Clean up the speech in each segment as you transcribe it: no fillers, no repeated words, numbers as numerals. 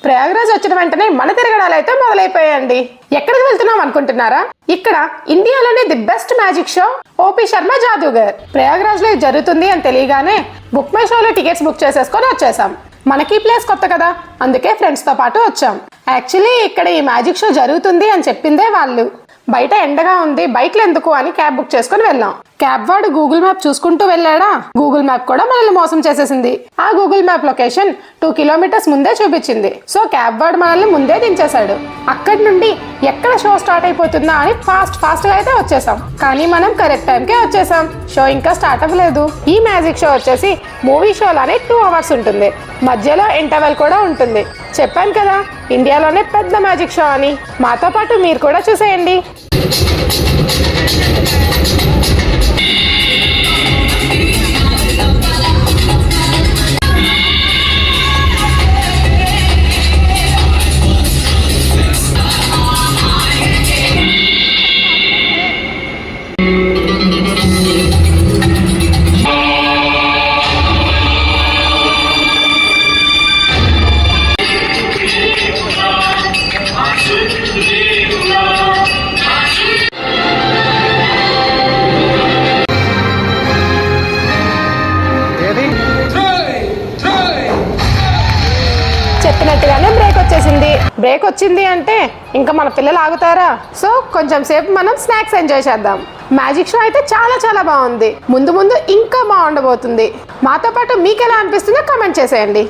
ప్రయాగరాజ్ వచ్చిన వెంటనే మన తిరగడాలు అయితే మొదలైపోయాయండి. ఎక్కడికి వెళ్తున్నాం అనుకుంటున్నారా? ఇక్కడ ఇండియాలోనే the best magic show OP Sharma Jadugar Prayagraj లో జరుగుతుంది అని తెలియగానే బుక్ మై షోలో టికెట్స్ బుక్ చేసేసుకొని వచ్చేసాం. మనకి ప్లేస్ కొత్త కదా, అందుకే ఫ్రెండ్స్ తో పాటు వచ్చాం. యాక్చువల్లీ ఇక్కడ ఈ మ్యాజిక్ షో జరుగుతుంది అని చెప్పిందే వాళ్ళు. బయట ఎండగా ఉంది, బైక్లు ఎందుకు అని క్యాబ్ బుక్ చేసుకుని వెళ్ళాం. క్యాబ్ వాడు గూగుల్ మ్యాప్ చూసుకుంటూ వెళ్ళాడా, గూగుల్ మ్యాప్ కూడా మనల్ని మోసం చేసేసింది. ఆ గూగుల్ మ్యాప్ లొకేషన్ 2 కిలోమీటర్స్ ముందే చూపించింది. సో క్యాబ్ వాడు మనల్ని ముందే దించేశాడు. అక్కడి నుండి ఎక్కడ షో స్టార్ట్ అయిపోతుందా అని ఫాస్ట్ గా అయితే వచ్చేసాం. కానీ మనం కరెక్ట్ టైంకే వచ్చేసాం. షో ఇంకా స్టార్ట్ అవ్వలేదు. ఈ మ్యాజిక్ షో వచ్చేసి మూవీ షో లానే 2 అవర్స్ ఉంటుంది. మధ్యలో ఇంటర్వెల్ కూడా ఉంటుంది. చెప్పాను కదా, ఇండియాలోనే పెద్ద మ్యాజిక్ షో అని. మాతో పాటు మీరు కూడా చూసేయండి. చెప్పినట్టుగానే బ్రేక్ వచ్చింది అంటే ఇంకా మన పిల్లలు ఆగుతారా? సో కొంచెం సేపు మనం స్నాక్స్ ఎంజాయ్ చేద్దాం. మ్యాజిక్ షో అయితే చాలా బాగుంది. ముందు ఇంకా బాగుండబోతుంది. మాతో పాటు మీకు ఎలా అనిపిస్తుందో కామెంట్ చేసేయండి.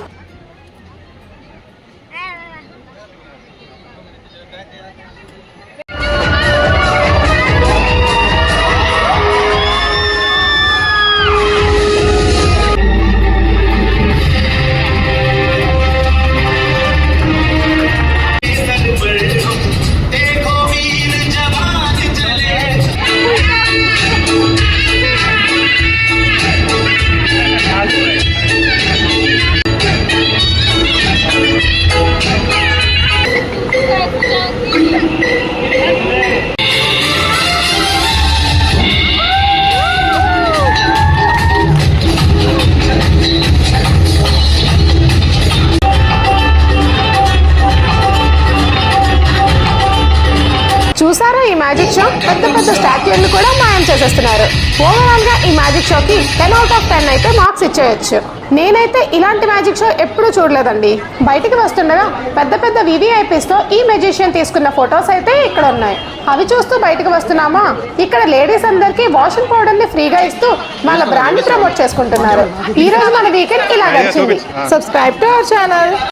చూసారా ఈ మ్యాజిక్ షో? పెద్ద స్టాట్యూలు కూడా మాయం చేసేస్తున్నారు. ఓవరాల్ గా ఈ మ్యాజిక్ షోకి 10 out of 10 అయితే మార్క్స్ ఇచ్చేయచ్చు. నేనైతే ఇలాంటి మ్యాజిక్ షో ఎప్పుడూ చూడలేదండి. బయటికి వస్తుండగా పెద్ద వివిఐపీస్ తో ఈ మ్యాజిషియన్ తీసుకున్న ఫొటోస్ అయితే ఇక్కడ ఉన్నాయి. అవి చూస్తూ బయటకు వస్తున్నామా, ఇక్కడ లేడీస్ అందరికి వాషింగ్ పౌడర్ ని ఫ్రీగా ఇస్తూ వాళ్ళ బ్రాండ్ ప్రమోట్ చేసుకుంటున్నారు. ఈ రోజు మన వీకెండ్ ఇలా గడిచింది. Subscribe to our channel.